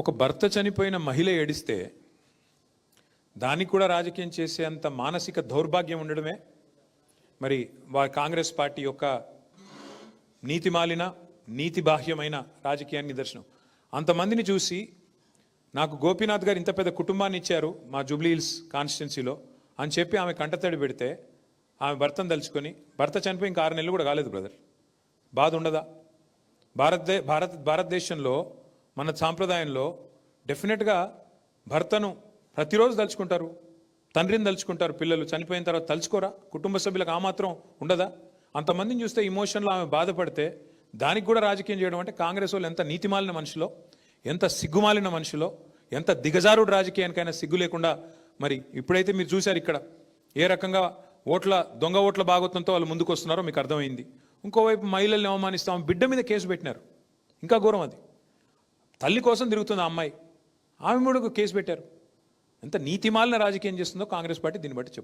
ఒక భర్త చనిపోయిన మహిళ ఏడిస్తే దానికి కూడా రాజకీయం చేసేంత మానసిక దౌర్భాగ్యం ఉండడమే మరి కాంగ్రెస్ పార్టీ యొక్క నీతిమాలిన నీతిబాహ్యమైన రాజకీయానికి నిదర్శనం. అంతమందిని చూసి నాకు గోపీనాథ్ గారు ఇంత పెద్ద కుటుంబాన్ని ఇచ్చారు మా జూబ్లీ హిల్స్ కాన్స్టిట్యున్సీలో అని చెప్పి ఆమె కంటతడి పెడితే ఆమె భర్తను తలుచుకొని, భర్త చనిపోయి ఇంకా 6 నెలలు కూడా కాలేదు బ్రదర్, బాధ ఉండదా? భారతదేశంలో మన సాంప్రదాయంలో డెఫినెట్గా భర్తను ప్రతిరోజు తలుచుకుంటారు, తండ్రిని తలుచుకుంటారు, పిల్లలు చనిపోయిన తర్వాత తలుచుకోరా? కుటుంబ సభ్యులకు ఆ మాత్రం ఉండదా? అంతమందిని చూస్తే ఇమోషన్లో ఆమె బాధపడితే దానికి కూడా రాజకీయం చేయడం అంటే కాంగ్రెస్ వాళ్ళు ఎంత నీతిమాలిన మనుషులో, ఎంత సిగ్గుమాలిన మనుషులో, ఎంత దిగజారుడు రాజకీయానికైనా సిగ్గు లేకుండా. మరి ఇప్పుడైతే మీరు చూశారు ఇక్కడ ఏ రకంగా దొంగ ఓట్ల భాగవతంతో వాళ్ళు ముందుకు వస్తున్నారో మీకు అర్థమైంది. ఇంకోవైపు మహిళల్ని అవమానిస్తాం, బిడ్డ మీద కేసు పెట్టినారు, ఇంకా ఘోరం అది. తల్లి కోసం తిరుగుతుంది ఆ అమ్మాయి, ఆమె కూడా కేసు పెట్టారు. ఎంత నీతిమాలిన రాజకీయం చేస్తుందో కాంగ్రెస్ పార్టీ దీన్ని బట్టి చెప్పు.